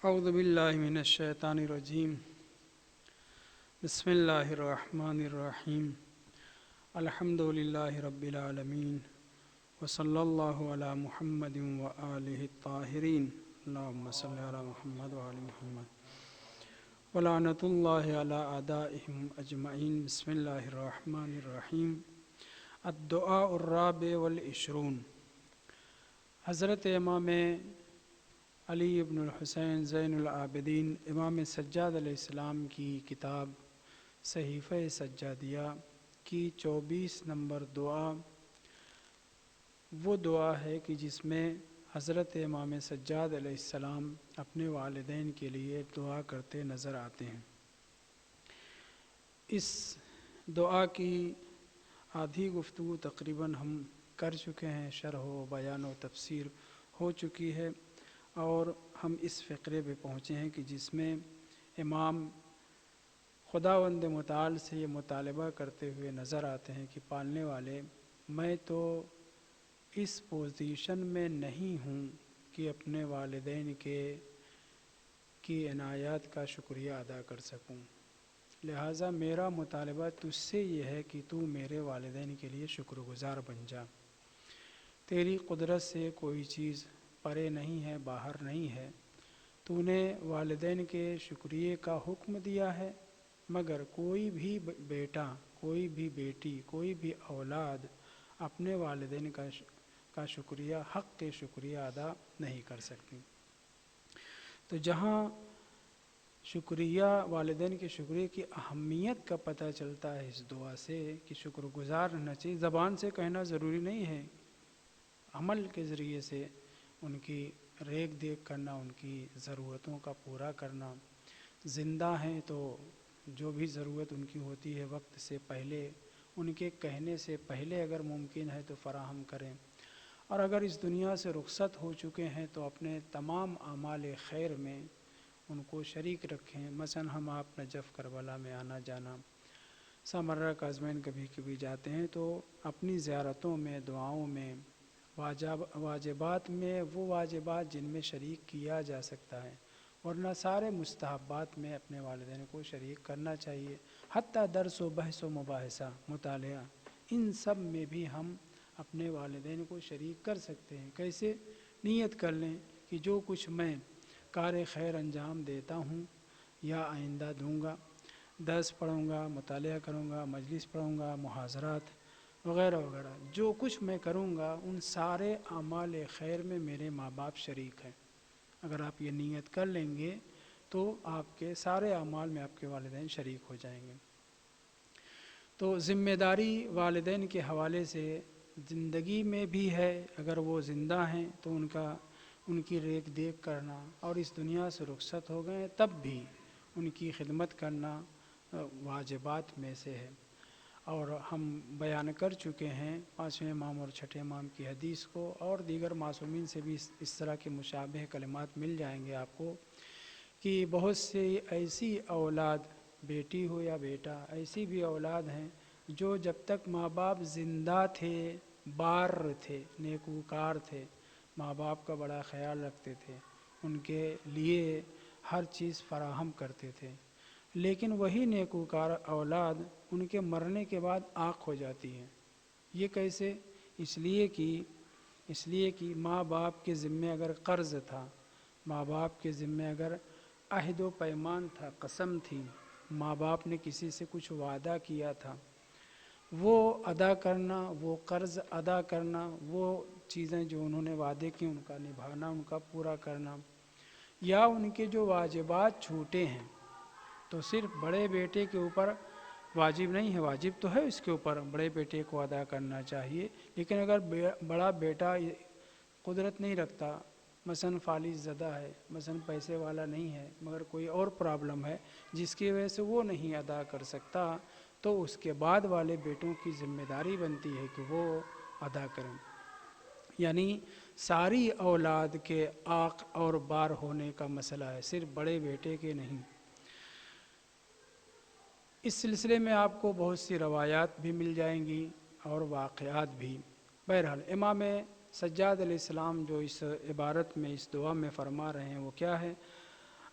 اعوذ باللہ من الشیطان الرجیم بسم اللہ الرحمن الرحیم الحمد للہ رب العالمین وصلی اللہ علی محمد وآلہ الطاہرین اللہم صلی علی محمد وآل محمد ولعنۃ اللہ علی اعدائہم اجمعین۔ بسم اللہ الرحمن الرحیم۔ الدعاء الرابع والعشرون۔ حضرت امام علی ابن الحسین زین العابدین امام سجاد علیہ السلام کی کتاب صحیفہ سجادیہ کی 24 نمبر دعا وہ دعا ہے کہ جس میں حضرت امام سجاد علیہ السلام اپنے والدین کے لیے دعا کرتے نظر آتے ہیں۔ اس دعا کی آدھی گفتگو تقریباً ہم کر چکے ہیں، شرح و بیان و تفسیر ہو چکی ہے، اور ہم اس فقرے پہ پہنچے ہیں کہ جس میں امام خداوند متعال سے یہ مطالبہ کرتے ہوئے نظر آتے ہیں کہ پالنے والے، میں تو اس پوزیشن میں نہیں ہوں کہ اپنے والدین کی عنایات کا شکریہ ادا کر سکوں، لہٰذا میرا مطالبہ تجھ سے یہ ہے کہ تو میرے والدین کے لیے شکر گزار بن جا۔ تیری قدرت سے کوئی چیز پرے نہیں ہے، باہر نہیں ہے، تو نے والدین کے شکریہ کا حکم دیا ہے، مگر کوئی بھی بیٹا، کوئی بھی بیٹی، کوئی بھی اولاد اپنے والدین کا شکریہ، حق کے شکریہ ادا نہیں کر سکتی۔ تو جہاں شکریہ، والدین کے شکریہ کی اہمیت کا پتہ چلتا ہے اس دعا سے کہ شکر گزار رہنا چاہیے، زبان سے کہنا ضروری نہیں ہے، عمل کے ذریعے سے ان کی ریکھ دیکھ کرنا، ان کی ضرورتوں کا پورا کرنا، زندہ ہیں تو جو بھی ضرورت ان کی ہوتی ہے وقت سے پہلے، ان کے کہنے سے پہلے اگر ممکن ہے تو فراہم کریں، اور اگر اس دنیا سے رخصت ہو چکے ہیں تو اپنے تمام اعمال خیر میں ان کو شریک رکھیں۔ مثلا ہم آپ نجف کربلا میں آنا جانا، سامرہ کاظمین کبھی کبھی جاتے ہیں تو اپنی زیارتوں میں، دعاؤں میں، واجبات میں، وہ واجبات جن میں شریک کیا جا سکتا ہے، ورنہ سارے مستحبات میں اپنے والدین کو شریک کرنا چاہیے، حتیٰ درس و بحث و مباحثہ، مطالعہ، ان سب میں بھی ہم اپنے والدین کو شریک کر سکتے ہیں۔ کیسے؟ نیت کر لیں کہ جو کچھ میں کار خیر انجام دیتا ہوں یا آئندہ دوں گا، درس پڑھوں گا، مطالعہ کروں گا، مجلس پڑھوں گا، محاضرات وغیرہ وغیرہ، جو کچھ میں کروں گا ان سارے اعمال خیر میں میرے ماں باپ شریک ہیں۔ اگر آپ یہ نیت کر لیں گے تو آپ کے سارے اعمال میں آپ کے والدین شریک ہو جائیں گے۔ تو ذمہ داری والدین کے حوالے سے زندگی میں بھی ہے، اگر وہ زندہ ہیں تو ان کی ریکھ دیکھ کرنا، اور اس دنیا سے رخصت ہو گئے تب بھی ان کی خدمت کرنا واجبات میں سے ہے۔ اور ہم بیان کر چکے ہیں 5ویں امام اور 6ٹھے امام کی حدیث کو، اور دیگر معصومین سے بھی اس طرح کے مشابہ کلمات مل جائیں گے آپ کو، کہ بہت سے ایسی اولاد، بیٹی ہو یا بیٹا، ایسی بھی اولاد ہیں جو جب تک ماں باپ زندہ تھے بار تھے، نیکوکار تھے، ماں باپ کا بڑا خیال رکھتے تھے، ان کے لیے ہر چیز فراہم کرتے تھے، لیکن وہی نیکوکار اولاد ان کے مرنے کے بعد عاق ہو جاتی ہے۔ یہ کیسے؟ اس لیے کہ ماں باپ کے ذمے اگر قرض تھا، ماں باپ کے ذمے اگر عہد و پیمان تھا، قسم تھی، ماں باپ نے کسی سے کچھ وعدہ کیا تھا، وہ ادا کرنا، وہ قرض ادا کرنا، وہ چیزیں جو انہوں نے وعدے کی ان کا نبھانا، ان کا پورا کرنا، یا ان کے جو واجبات چھوٹے ہیں تو صرف بڑے بیٹے کے اوپر واجب نہیں ہے، واجب تو ہے اس کے اوپر، بڑے بیٹے کو ادا کرنا چاہیے، لیکن اگر بڑا بیٹا قدرت نہیں رکھتا، مثلا فالج زدہ ہے، مثلا پیسے والا نہیں ہے، مگر کوئی اور پرابلم ہے جس کی وجہ سے وہ نہیں ادا کر سکتا، تو اس کے بعد والے بیٹوں کی ذمہ داری بنتی ہے کہ وہ ادا کریں۔ یعنی ساری اولاد کے عاق اور بار ہونے کا مسئلہ ہے، صرف بڑے بیٹے کے نہیں۔ اس سلسلے میں آپ کو بہت سی روایات بھی مل جائیں گی اور واقعات بھی۔ بہرحال امام سجاد علیہ السلام جو اس عبارت میں، اس دعا میں فرما رہے ہیں وہ کیا ہے؟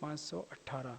518।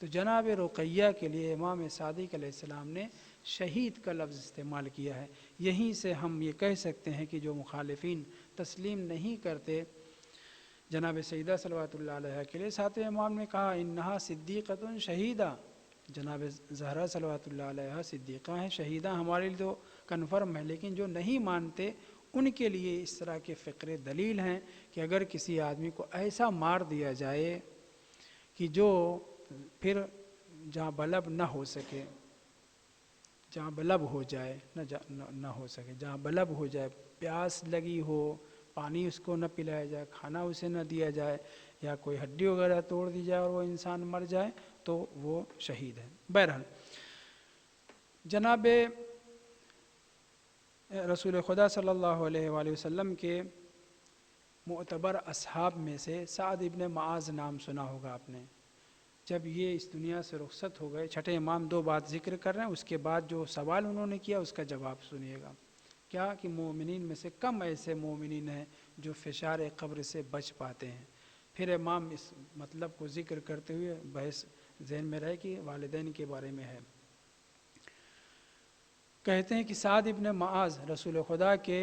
تو جناب رقیہ کے لیے امام صادق علیہ السلام نے شہید کا لفظ استعمال کیا ہے۔ یہیں سے ہم یہ کہہ سکتے ہیں کہ جو مخالفین تسلیم نہیں کرتے جناب سیدہ صلوات اللہ علیہ کے لیے، ساتھ امام نے کہا انہا صدیقۃ شہیدہ، جناب زہرا صلوات اللہ علیہ صدیقہ ہیں، شہیدہ ہمارے لیے تو کنفرم ہے، لیکن جو نہیں مانتے ان کے لیے اس طرح کے فقرے دلیل ہیں کہ اگر کسی آدمی کو ایسا مار دیا جائے کہ جو پھر جہاں بلب نہ ہو سکے، جہاں بلب ہو جائے نہ ہو سکے، جہاں بلب ہو جائے، پیاس لگی ہو، پانی اس کو نہ پلایا جائے، کھانا اسے نہ دیا جائے، یا کوئی ہڈی وغیرہ توڑ دی جائے اور وہ انسان مر جائے تو وہ شہید ہے۔ بہرحال جناب رسول خدا صلی اللہ علیہ وآلہ وسلم کے معتبر اصحاب میں سے سعد ابن معاذ نام سنا ہوگا آپ نے۔ جب یہ اس دنیا سے رخصت ہو گئے، چھٹے امام دو بات ذکر کر رہے ہیں، اس کے بعد جو سوال انہوں نے کیا اس کا جواب سنیے گا۔ کیا کہ مومنین میں سے کم ایسے مومنین ہیں جو فشار قبر سے بچ پاتے ہیں۔ پھر امام اس مطلب کو ذکر کرتے ہوئے بحث ذہن میں رہے کہ والدین کے بارے میں ہے، کہتے ہیں کہ سعد ابن معاذ رسول خدا کے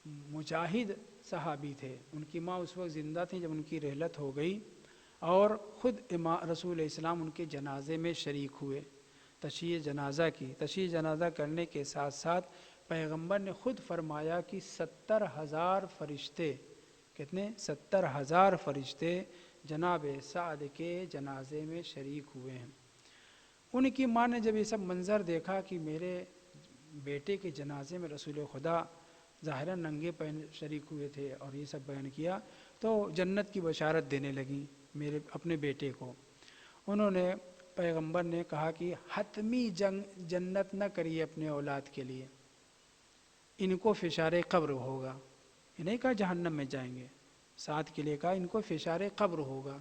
مجاہد صحابی تھے۔ ان کی ماں اس وقت زندہ تھیں جب ان کی رحلت ہو گئی، اور خود رسول اسلام ان کے جنازے میں شریک ہوئے، تشییع جنازہ کی۔ تشییع جنازہ کرنے کے ساتھ ساتھ پیغمبر نے خود فرمایا کہ 70,000 فرشتے، کتنے؟ 70,000 فرشتے جناب سعد کے جنازے میں شریک ہوئے ہیں۔ ان کی ماں نے جب یہ سب منظر دیکھا کہ میرے بیٹے کے جنازے میں رسول خدا ظاہراً ننگے پہن شریک ہوئے تھے اور یہ سب بیان کیا، تو جنت کی بشارت دینے لگیں میرے اپنے بیٹے کو۔ انہوں نے پیغمبر نے کہا کہ حتمی جنت نہ کریے اپنے اولاد کے لیے، ان کو فشار قبر ہوگا۔ یہ نہیں کہا جہنم میں جائیں گے، ساتھ کے لیے کہا ان کو فشار قبر ہوگا۔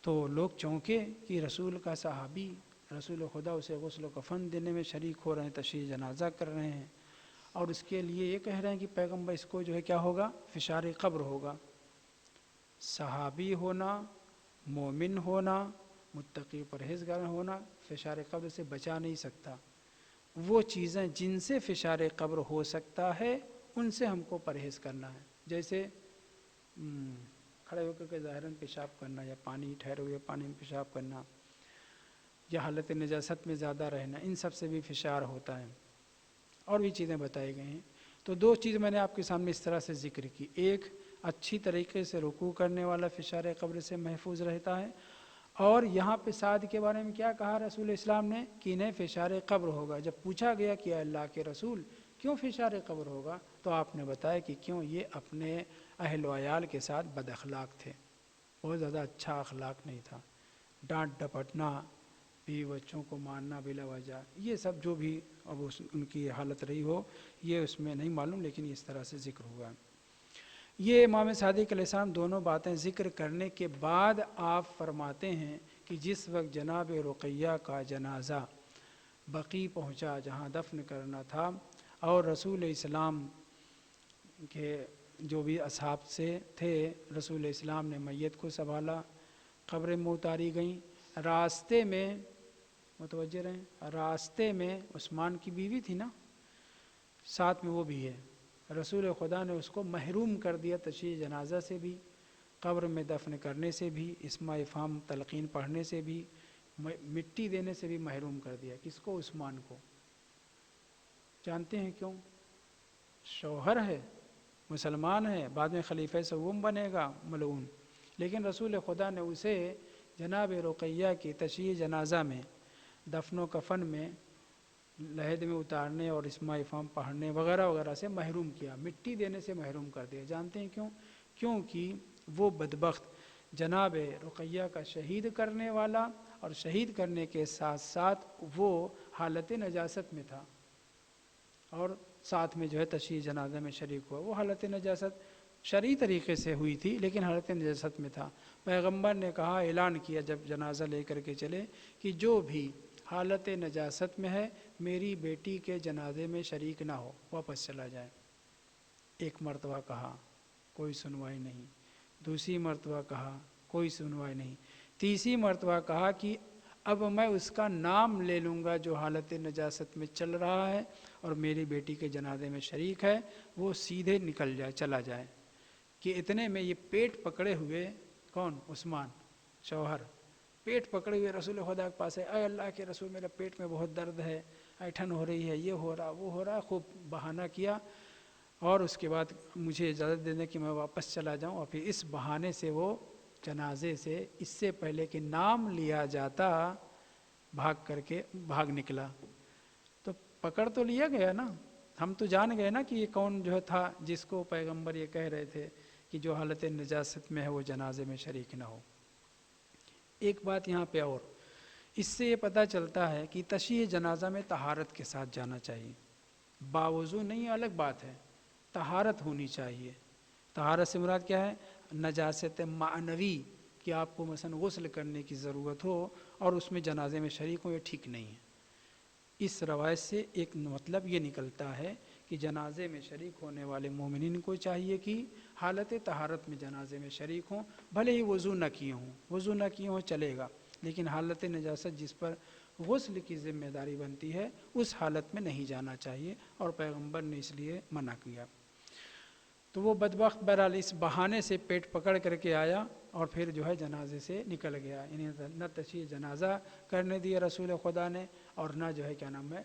تو لوگ چونکے کہ رسول کا صحابی، رسول خدا اسے غسل و کفن دینے میں شریک ہو رہے ہیں، تشییع جنازہ کر رہے ہیں، اور اس کے لیے یہ کہہ رہے ہیں کہ پیغمبر اس کو جو ہے کیا ہوگا؟ فشار قبر ہوگا۔ صحابی ہونا، مومن ہونا، متقی پرہیزگار ہونا فشار قبر سے بچا نہیں سکتا۔ وہ چیزیں جن سے فشار قبر ہو سکتا ہے ان سے ہم کو پرہیز کرنا ہے، جیسے کھڑے ہو کر کے ظاہراً پیشاب کرنا، یا پانی ٹھہرے ہوئے پانی میں پیشاب کرنا، یا حالت نجاست میں زیادہ رہنا، ان سب سے بھی فشار ہوتا ہے، اور بھی چیزیں بتائی گئی ہیں۔ تو دو چیز میں نے آپ کے سامنے اس طرح سے ذکر کی، ایک اچھی طریقے سے رکوع کرنے والا فشار قبر سے محفوظ رہتا ہے، اور یہاں پہ سعد کے بارے میں کیا کہا رسول اسلام نے کہ انہیں فشار قبر ہوگا۔ جب پوچھا گیا کہ اللہ کے رسول کیوں فشار قبر ہوگا، تو آپ نے بتایا کہ کیوں، یہ اپنے اہل و عیال کے ساتھ بد اخلاق تھے، بہت زیادہ اچھا اخلاق نہیں تھا، ڈانٹ ڈپٹنا، بیوی بچوں کو مارنا بلا وجہ، یہ سب جو بھی اب ان کی حالت رہی ہو یہ اس میں نہیں معلوم، لیکن اس طرح سے ذکر ہوا ہے۔ یہ امام صادق علیہ السلام دونوں باتیں ذکر کرنے کے بعد آپ فرماتے ہیں کہ جس وقت جناب رقیہ کا جنازہ بقیع پہنچا جہاں دفن کرنا تھا، اور رسول اسلام کے جو بھی اصحاب سے تھے، رسول اسلام نے میت کو سنبھالا، قبر میں اتاری گئیں، راستے میں متوجہ رہیں، راستے میں عثمان کی بیوی تھی نا، ساتھ میں وہ بھی ہے، رسول خدا نے اس کو محروم کر دیا تشییع جنازہ سے بھی، قبر میں دفن کرنے سے بھی، اسماء افہام تلقین پڑھنے سے بھی، مٹی دینے سے بھی محروم کر دیا۔ کس کو؟ عثمان کو۔ جانتے ہیں کیوں؟ شوہر ہے، مسلمان ہے، بعد میں خلیفہ سوم بنے گا ملعون، لیکن رسول خدا نے اسے جناب رقیہ کی تشییع جنازہ میں، دفن و کفن میں، لحد میں اتارنے اور اسماء افہام پڑھنے وغیرہ وغیرہ سے محروم کیا، مٹی دینے سے محروم کر دیا۔ جانتے ہیں کیوں؟ کیونکہ وہ بدبخت جناب رقیہ کا شہید کرنے والا، اور شہید کرنے کے ساتھ ساتھ وہ حالت نجاست میں تھا، اور ساتھ میں جو ہے تشییع جنازہ میں شریک ہوا۔ وہ حالت نجاست شرعی طریقے سے ہوئی تھی، لیکن حالت نجاست میں تھا۔ پیغمبر نے کہا، اعلان کیا جب جنازہ لے کر کے چلے کہ جو بھی حالت نجاست میں ہے میری بیٹی کے جنازے میں شریک نہ ہو، واپس چلا جائے۔ ایک مرتبہ کہا، کوئی سنوائی نہیں، دوسری مرتبہ کہا، کوئی سنوائی نہیں، تیسری مرتبہ کہا کہ اب میں اس کا نام لے لوں گا جو حالت نجاست میں چل رہا ہے اور میری بیٹی کے جنازے میں شریک ہے، وہ سیدھے نکل جائے، چلا جائے۔ کہ اتنے میں یہ پیٹ پکڑے ہوئے، کون؟ عثمان شوہر، پیٹ پکڑے ہوئے رسول خدا کے پاس ہے، اے اللہ کے رسول میرا پیٹ میں بہت درد ہے، ایٹھن ہو رہی ہے، یہ ہو رہا وہ ہو رہا، خوب بہانہ کیا، اور اس کے بعد مجھے اجازت دے دیں کہ میں واپس چلا جاؤں۔ اور پھر اس بہانے سے وہ جنازے سے اس سے پہلے کہ نام لیا جاتا بھاگ نکلا۔ تو پکڑ تو لیا گیا نا، ہم تو جان گئے نا کہ یہ کون جو تھا جس کو پیغمبر یہ کہہ رہے تھے کہ جو حالت نجاست میں ہے وہ جنازے میں شریک نہ ہو۔ ایک بات یہاں پہ اور، اس سے یہ پتہ چلتا ہے کہ تشییع جنازہ میں طہارت کے ساتھ جانا چاہیے، باوضو نہیں، الگ بات ہے، طہارت ہونی چاہیے۔ طہارت سے مراد کیا ہے؟ نجاست معنوی، کہ آپ کو مثلا غسل کرنے کی ضرورت ہو اور اس میں جنازے میں شریک ہو، یہ ٹھیک نہیں ہے۔ اس روایت سے ایک مطلب یہ نکلتا ہے کہ جنازے میں شریک ہونے والے مومنین کو چاہیے کہ حالت طہارت میں جنازے میں شریک ہوں، بھلے ہی وضو نہ کیے ہوں، وضو نہ کیے ہوں چلے گا، لیکن حالت نجاست جس پر غسل کی ذمہ داری بنتی ہے اس حالت میں نہیں جانا چاہیے، اور پیغمبر نے اس لیے منع کیا۔ تو وہ بدبخت بہرحال اس بہانے سے پیٹ پکڑ کر کے آیا اور پھر جو ہے جنازے سے نکل گیا، یعنی نہ تشییع جنازہ کرنے دیا رسول خدا نے، اور نہ جو ہے کیا نام ہے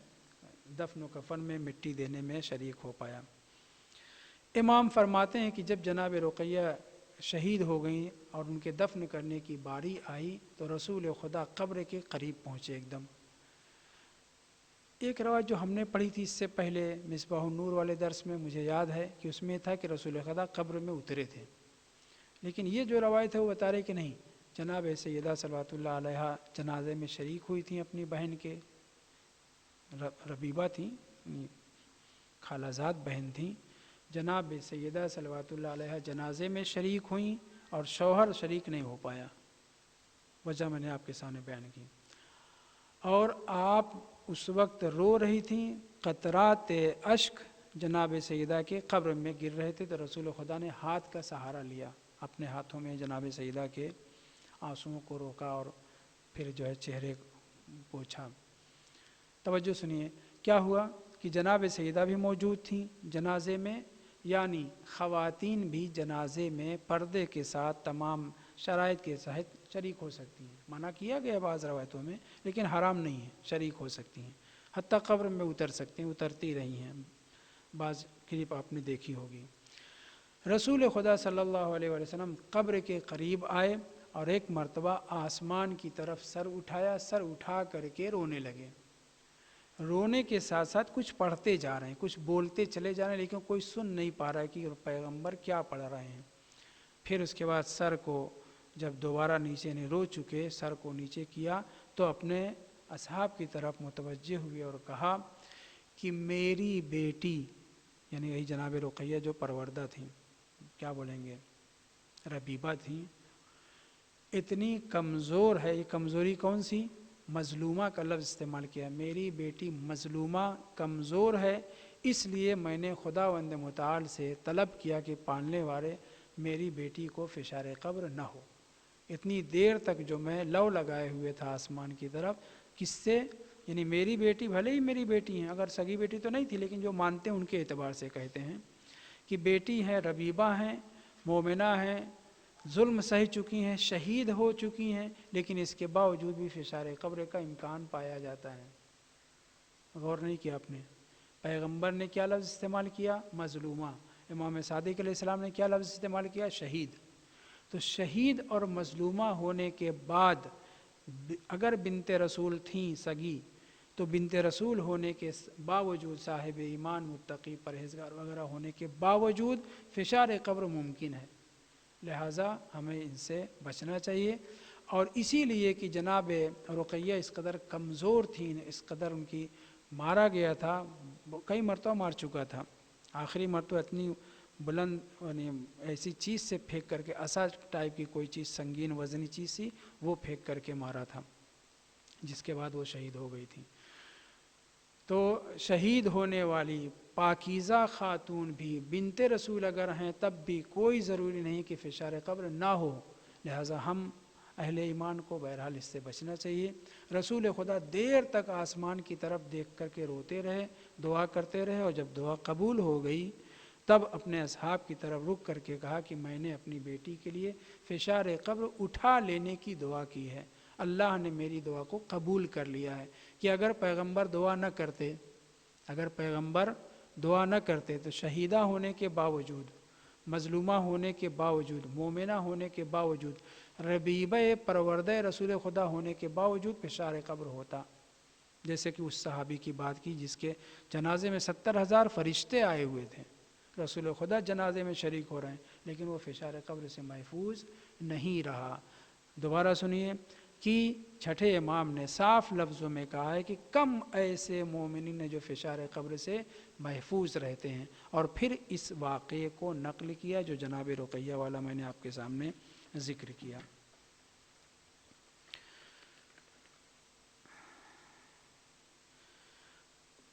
دفن و کفن میں مٹی دینے میں شریک ہو پایا۔ امام فرماتے ہیں کہ جب جناب رقیہ شہید ہو گئیں اور ان کے دفن کرنے کی باری آئی تو رسول خدا قبر کے قریب پہنچے ایک دم۔ ایک روایت جو ہم نے پڑھی تھی اس سے پہلے مصباح النور والے درس میں، مجھے یاد ہے کہ اس میں تھا کہ رسول خدا قبر میں اترے تھے، لیکن یہ جو روایت ہے وہ بتا رہے کہ نہیں، جناب سیدہ صلوات اللہ علیہا جنازے میں شریک ہوئی تھیں، اپنی بہن کے، ربیبہ تھیں، خالہ زاد بہن تھیں، جناب سیدہ صلوات اللہ علیہا جنازے میں شریک ہوئیں اور شوہر شریک نہیں ہو پایا، وجہ میں نے آپ کے سامنے بیان کی۔ اور آپ اس وقت رو رہی تھیں، قطرات اشک جناب سیدہ کے قبر میں گر رہے تھے، تو رسول خدا نے ہاتھ کا سہارا لیا، اپنے ہاتھوں میں جناب سیدہ کے آنسوؤں کو روکا اور پھر جو ہے چہرے پوچھا۔ توجہ سنیے کیا ہوا کہ جناب سیدہ بھی موجود تھیں جنازے میں، یعنی خواتین بھی جنازے میں پردے کے ساتھ تمام شرائط کے تحت شریک ہو سکتی ہیں، منع کیا گیا بعض روایتوں میں لیکن حرام نہیں ہے، شریک ہو سکتی ہیں، حتیٰ قبر میں اتر سکتی ہیں، اترتی رہی ہیں، بعض کلپ آپ نے دیکھی ہوگی۔ رسول خدا صلی اللہ علیہ وسلم قبر کے قریب آئے اور ایک مرتبہ آسمان کی طرف سر اٹھایا، سر اٹھا کر کے رونے لگے، رونے کے ساتھ ساتھ کچھ پڑھتے جا رہے ہیں، کچھ بولتے چلے جا رہے ہیں، لیکن کوئی سن نہیں پا رہا ہے کہ پیغمبر کیا پڑھ رہے ہیں۔ پھر اس کے بعد سر کو جب دوبارہ نیچے نے رو چکے، سر کو نیچے کیا تو اپنے اصحاب کی طرف متوجہ ہوئے اور کہا کہ میری بیٹی، یعنی یہی جناب رقیہ جو پروردہ تھیں، کیا بولیں گے، ربیبہ تھیں، اتنی کمزور ہے، یہ کمزوری کون سی؟ مظلومہ کا لفظ استعمال کیا، میری بیٹی مظلومہ کمزور ہے، اس لیے میں نے خداوند متعال سے طلب کیا کہ پالنے والے میری بیٹی کو فشار قبر نہ ہو۔ اتنی دیر تک جو میں لو لگائے ہوئے تھا آسمان کی طرف، کس سے؟ یعنی میری بیٹی، بھلے ہی میری بیٹی ہیں، اگر سگی بیٹی تو نہیں تھی لیکن جو مانتے ہیں ان کے اعتبار سے کہتے ہیں کہ بیٹی ہیں، ربیبہ ہیں، مومنہ ہیں، ظلم سہی چکی ہیں، شہید ہو چکی ہیں، لیکن اس کے باوجود بھی فشار قبر کا امکان پایا جاتا ہے۔ غور نہیں کیا آپ نے؟ پیغمبر نے کیا لفظ استعمال کیا؟ مظلومہ۔ امام صادق علیہ السلام نے کیا لفظ استعمال کیا؟ شہید۔ تو شہید اور مظلومہ ہونے کے بعد اگر بنت رسول تھیں سگی، تو بنت رسول ہونے کے باوجود، صاحب ایمان، متقی، پرہیزگار وغیرہ ہونے کے باوجود فشار قبر ممکن ہے، لہٰذا ہمیں ان سے بچنا چاہیے۔ اور اسی لیے کہ جناب رقیہ اس قدر کمزور تھیں، اس قدر ان کی مارا گیا تھا، کئی مرتبہ مار چکا تھا، آخری مرتبہ اتنی بلند یعنی ایسی چیز سے پھینک کر کے، عصا ٹائپ کی کوئی چیز، سنگین وزنی چیز سی، وہ پھینک کر کے مارا تھا، جس کے بعد وہ شہید ہو گئی تھی۔ تو شہید ہونے والی پاکیزہ خاتون بھی بنت رسول اگر ہیں تب بھی کوئی ضروری نہیں کہ فشار قبر نہ ہو، لہٰذا ہم اہل ایمان کو بہرحال اس سے بچنا چاہیے۔ رسول خدا دیر تک آسمان کی طرف دیکھ کر کے روتے رہے، دعا کرتے رہے، اور جب دعا قبول ہو گئی تب اپنے اصحاب کی طرف رک کر کے کہا کہ میں نے اپنی بیٹی کے لیے فشار قبر اٹھا لینے کی دعا کی ہے، اللہ نے میری دعا کو قبول کر لیا ہے۔ کہ اگر پیغمبر دعا نہ کرتے، اگر پیغمبر دعا نہ کرتے تو شہیدہ ہونے کے باوجود، مظلومہ ہونے کے باوجود، مومنہ ہونے کے باوجود، ربیبہ پروردہ رسول خدا ہونے کے باوجود فشار قبر ہوتا۔ جیسے کہ اس صحابی کی بات کی جس کے جنازے میں 70,000 فرشتے آئے ہوئے تھے، رسول خدا جنازے میں شریک ہو رہے ہیں، لیکن وہ فشار قبر سے محفوظ نہیں رہا۔ دوبارہ سنیے کہ چھٹے امام نے صاف لفظوں میں کہا ہے کہ کم ایسے مومنین ہیں جو فشار قبر سے محفوظ رہتے ہیں، اور پھر اس واقعے کو نقل کیا جو جناب رقیہ والا میں نے آپ کے سامنے ذکر کیا۔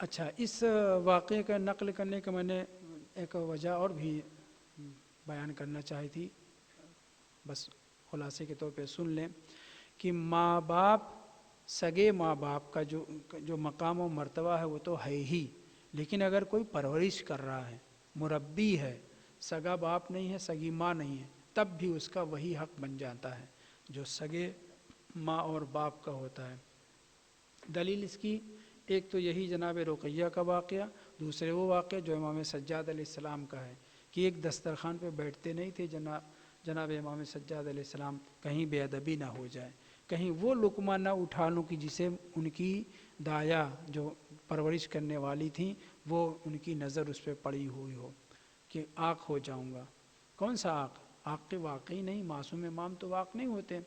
اچھا، اس واقعے کا نقل کرنے کا میں نے ایک وجہ اور بھی بیان کرنا چاہی تھی، بس خلاصے کے طور پہ سن لیں کہ ماں باپ، سگے ماں باپ کا جو مقام و مرتبہ ہے وہ تو ہے ہی، لیکن اگر کوئی پرورش کر رہا ہے، مربی ہے، سگا باپ نہیں ہے، سگی ماں نہیں ہے، تب بھی اس کا وہی حق بن جاتا ہے جو سگے ماں اور باپ کا ہوتا ہے۔ دلیل اس کی ایک تو یہی جناب رقیہ کا واقعہ، دوسرے وہ واقعہ جو امام سجاد علیہ السلام کا ہے کہ ایک دسترخوان پہ بیٹھتے نہیں تھے جناب امام سجاد علیہ السلام، کہیں بے ادبی نہ ہو جائے، کہیں وہ لقمہ نہ اٹھا لوں کہ جسے ان کی دایا جو پرورش کرنے والی تھیں وہ ان کی نظر اس پہ پڑی ہوئی ہو کہ آنکھ ہو جاؤں گا۔ کون سا آنکھ کے واقعی نہیں، معصوم امام تو واقع نہیں ہوتے،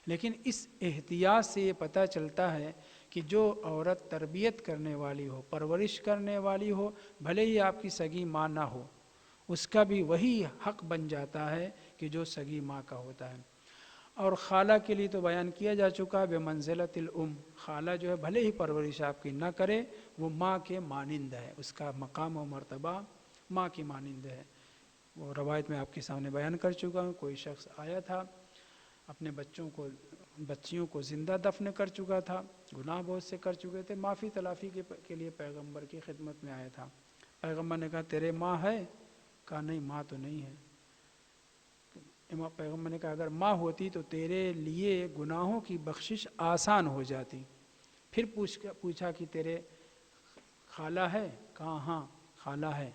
لیکن اس احتیاط سے یہ پتہ چلتا ہے کہ جو عورت تربیت کرنے والی ہو، پرورش کرنے والی ہو، بھلے ہی آپ کی سگی ماں نہ ہو، اس کا بھی وہی حق بن جاتا ہے کہ جو سگی ماں کا ہوتا ہے۔ اور خالہ کے لیے تو بیان کیا جا چکا ہے بمنزلۃ الام، خالہ جو ہے بھلے ہی پرورش آپ کی نہ کرے، وہ ماں کے مانند ہے، اس کا مقام و مرتبہ ماں کی مانند ہے۔ وہ روایت میں آپ کے سامنے بیان کر چکا ہوں، کوئی شخص آیا تھا، اپنے بچیوں کو زندہ دفن کر چکا تھا، گناہ بہت سے کر چکے تھے، معافی تلافی کے لیے پیغمبر کی خدمت میں آیا تھا۔ پیغمبر نے کہا تیرے ماں ہے؟ کہا نہیں، ماں تو نہیں ہے۔ پیغمبر نے کہا اگر ماں ہوتی تو تیرے لیے گناہوں کی بخشش آسان ہو جاتی۔ پھر پوچھا کہ تیرے خالہ ہے؟ کہا ہاں خالہ ہے۔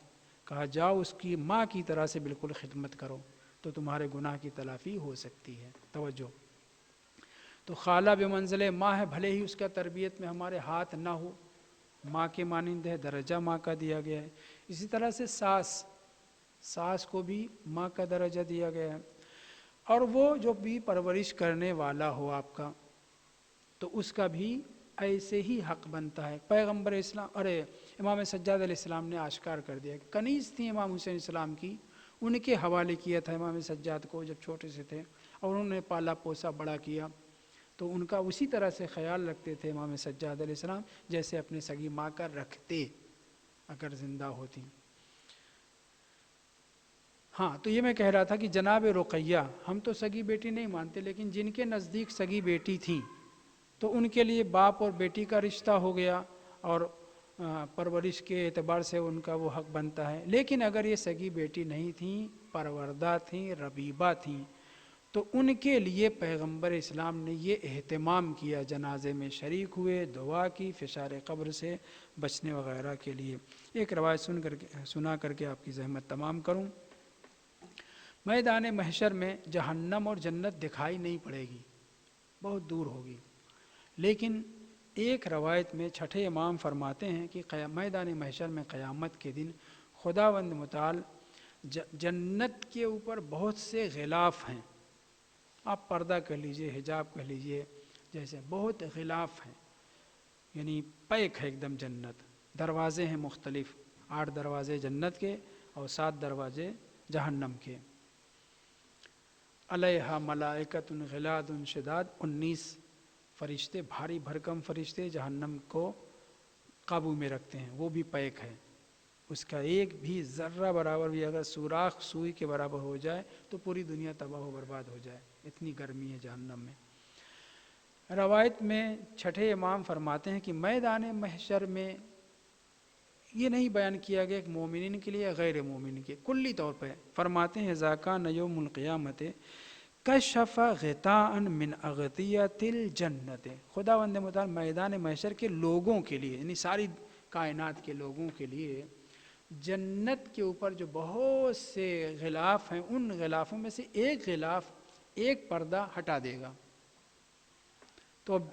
کہا جاؤ اس کی ماں کی طرح سے بالکل خدمت کرو تو تمہارے گناہ کی تلافی ہو سکتی ہے۔ توجہ، تو خالہ بمنزلِ ماں ہے، بھلے ہی اس کا تربیت میں ہمارے ہاتھ نہ ہو، ماں کے مانند ہے، درجہ ماں کا دیا گیا ہے۔ اسی طرح سے ساس کو بھی ماں کا درجہ دیا گیا ہے، اور وہ جو بھی پرورش کرنے والا ہو آپ کا تو اس کا بھی ایسے ہی حق بنتا ہے۔ پیغمبر اسلام امام سجاد علیہ السلام نے آشکار کر دیا کہ کنیز تھی امام حسین السلام کی، ان کے حوالے کیا تھا امام سجاد کو جب چھوٹے سے تھے، اور انہوں نے پالا پوسا بڑا کیا، تو ان کا اسی طرح سے خیال رکھتے تھے امام سجاد علیہ السلام جیسے اپنے سگی ماں کا رکھتے اگر زندہ ہوتی۔ ہاں، تو یہ میں کہہ رہا تھا کہ جناب رقیہ ہم تو سگی بیٹی نہیں مانتے، لیکن جن کے نزدیک سگی بیٹی تھیں تو ان کے لیے باپ اور بیٹی کا رشتہ ہو گیا، اور پرورش کے اعتبار سے ان کا وہ حق بنتا ہے۔ لیکن اگر یہ سگی بیٹی نہیں تھیں، پروردہ تھیں، ربیبہ تھیں، تو ان کے لیے پیغمبر اسلام نے یہ اہتمام کیا، جنازے میں شریک ہوئے، دعا کی، فشار قبر سے بچنے وغیرہ کے لیے۔ ایک روایت سنا کر کے آپ کی زحمت تمام کروں۔ میدان محشر میں جہنم اور جنت دکھائی نہیں پڑے گی، بہت دور ہوگی، لیکن ایک روایت میں چھٹے امام فرماتے ہیں کہ میدان محشر میں قیامت کے دن خداوند متعال جنت کے اوپر بہت سے غلاف ہیں، آپ پردہ کہہ لیجئے، حجاب کہہ لیجئے، جیسے بہت غلاف ہیں، یعنی پیک ہے ایک دم جنت، دروازے ہیں مختلف، 8 دروازے جنت کے اور 7 دروازے جہنم کے۔ علیہا ملائکۃ غلاظ شداد، 19 فرشتے، بھاری بھرکم فرشتے جہنم کو قابو میں رکھتے ہیں، وہ بھی پیک ہے، اس کا ایک بھی ذرہ برابر بھی اگر سوراخ سوئی کے برابر ہو جائے تو پوری دنیا تباہ و برباد ہو جائے، اتنی گرمی ہے جہنم میں۔ روایت میں چھٹے امام فرماتے ہیں کہ میدان محشر میں یہ نہیں بیان کیا گیا کہ مومنین کے لیے یا غیر مومن کے، کلی طور پہ فرماتے ہیں ذاکان یوم القیامت کشف غطاء من اغطیۃ الجنت، خداوند متعال میدان محشر کے لوگوں کے لیے، یعنی ساری کائنات کے لوگوں کے لیے جنت کے اوپر جو بہت سے غلاف ہیں، ان غلافوں میں سے ایک غلاف، ایک پردہ ہٹا دے گا۔ تو اب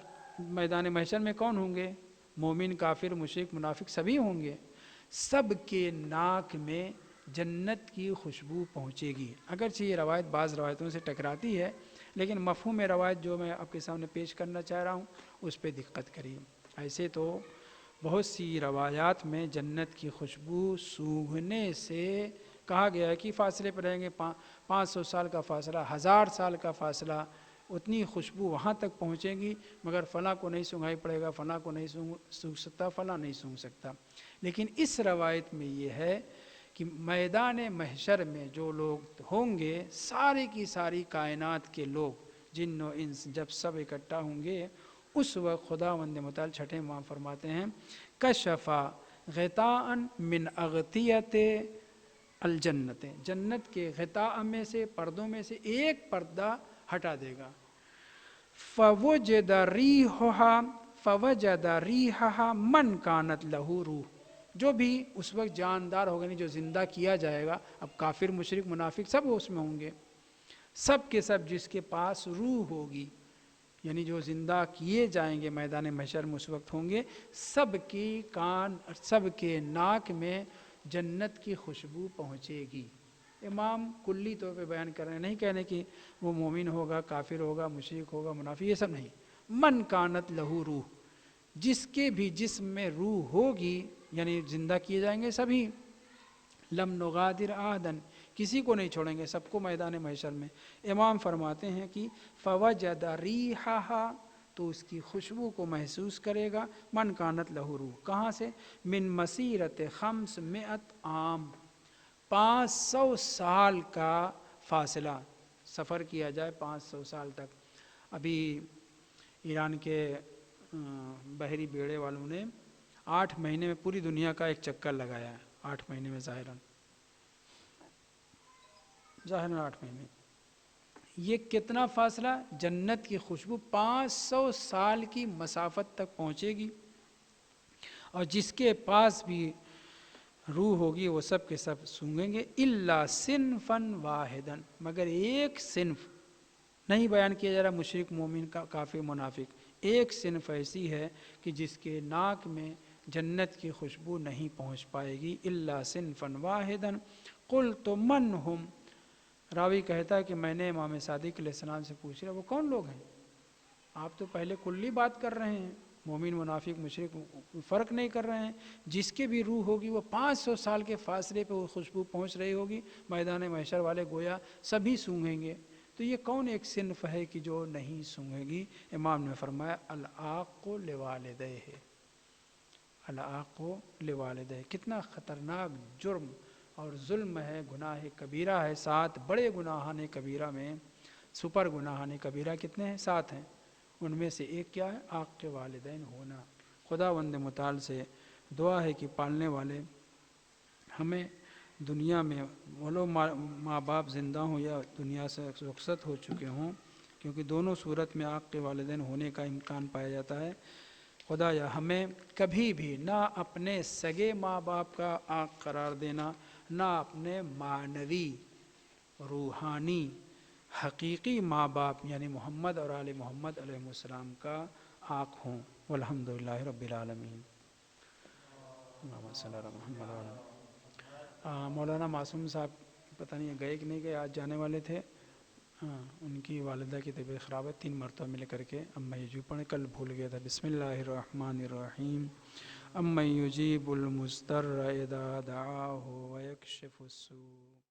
میدان محشر میں کون ہوں گے؟ مومن، کافر، مشرک، منافق سبھی ہوں گے۔ سب کے ناک میں جنت کی خوشبو پہنچے گی۔ اگرچہ یہ روایت بعض روایتوں سے ٹکراتی ہے، لیکن مفہوم روایت جو میں آپ کے سامنے پیش کرنا چاہ رہا ہوں اس پہ دقت کریے۔ ایسے تو بہت سی روایات میں جنت کی خوشبو سونگھنے سے کہا گیا ہے کہ فاصلے پر رہیں گے، 500 سال کا فاصلہ، 1000 سال کا فاصلہ، اتنی خوشبو وہاں تک پہنچے گی، مگر فلاں کو نہیں سونگھائی پڑے گا، فلاں کو نہیں سونگھ سکتا، فلاں نہیں سونگھ سکتا۔ لیکن اس روایت میں یہ ہے کہ میدان محشر میں جو لوگ ہوں گے، ساری کی ساری کائنات کے لوگ، جن و انس، جب سب اکٹھا ہوں گے، اس وقت خداوند متعال چھٹے امام فرماتے ہیں کشف غطاء من اغطیۃ الجنت، جنت کے غطاء میں سے، پردوں میں سے ایک پردہ ہٹا دے گا۔ فوجد ریحھا من کانت لہ روح، جو بھی اس وقت جاندار ہوگا، نہیں جو زندہ کیا جائے گا، اب کافر، مشرک، منافق سب اس میں ہوں گے، سب کے سب جس کے پاس روح ہوگی، یعنی جو زندہ کیے جائیں گے میدان محشر میں اس وقت ہوں گے، سب کی کان، سب کے ناک میں جنت کی خوشبو پہنچے گی۔ امام کلی طور پہ بیان کر رہے ہیں، نہیں کہنے کہ وہ مومن ہوگا، کافر ہوگا، مشرک ہوگا، منافق، یہ سب نہیں۔ من کانت لہو روح، جس کے بھی جسم میں روح ہوگی، یعنی زندہ کیے جائیں گے سبھی، لم نغادر احدن، کسی کو نہیں چھوڑیں گے، سب کو میدان محشر میں۔ امام فرماتے ہیں کہ فوجد ریحھا، تو اس کی خوشبو کو محسوس کرے گا، من کانت لہ روح، کہاں سے؟ من مسیرت 500 عام، 500 سال کا فاصلہ سفر کیا جائے، 500 سال تک۔ ابھی ایران کے بحری بیڑے والوں نے 8 مہینے میں پوری دنیا کا ایک چکر لگایا ہے، 8 مہینے میں، ظاہراً 8 مہینے۔ یہ کتنا فاصلہ؟ جنت کی خوشبو 500 سال کی مسافت تک پہنچے گی، اور جس کے پاس بھی روح ہوگی وہ سب کے سب سونگیں گے، الا صنفا واحدا، مگر ایک صنف، نہیں بیان کیا جا رہا مشرک، مومن، کافر، منافق، ایک صنف ایسی ہے کہ جس کے ناک میں جنت کی خوشبو نہیں پہنچ پائے گی، الا صنفا واحدا قلت من ہم، راوی کہتا ہے کہ میں نے امام صادق علیہ السلام سے پوچھ رہا وہ کون لوگ ہیں؟ آپ تو پہلے کلی بات کر رہے ہیں، مومن، منافق، مشرک، فرق نہیں کر رہے ہیں، جس کے بھی روح ہوگی وہ 500 سال کے فاصلے پہ وہ خوشبو پہنچ رہی ہوگی، میدان محشر والے گویا سبھی سونگیں گے، تو یہ کون ایک صنف ہے کہ جو نہیں سونگے گی؟ امام نے فرمایا العاق لوالدہ، العاق لوالدہ، کتنا خطرناک جرم اور ظلم ہے، گناہ کبیرہ ہے، 7 بڑے گناہان کبیرہ میں، سپر گناہان کبیرہ کتنے ہیں؟ 7 ہیں، ان میں سے ایک کیا ہے؟ عاق کے والدین ہونا۔ خداوند متعال سے دعا ہے کہ پالنے والے ہمیں دنیا میں ولو ماں باپ زندہ ہوں یا دنیا سے رخصت ہو چکے ہوں، کیونکہ دونوں صورت میں عاق کے والدین ہونے کا امکان پایا جاتا ہے، خدایا ہمیں کبھی بھی نہ اپنے سگے ماں باپ کا عاق قرار دینا، نہ اپنے معنوی، روحانی، حقیقی ماں باپ یعنی محمد اور آل محمد علیہ السلام کا عاق ہوں۔ والحمدللہ رب العالمین۔ اللہم صلی علی محمد و علی۔ مولانا معصوم صاحب پتہ نہیں گئے کہ نہیں گئے، آج جانے والے تھے، ان کی والدہ کی طبیعت خراب ہے، 3 مرتبہ مل کر کے اما یجیب پڑھیں، کل بھول گیا تھا۔ بسم اللہ الرحمن الرحیم، اما یجیب المضطر اذا دعاہ ویکشف السوء۔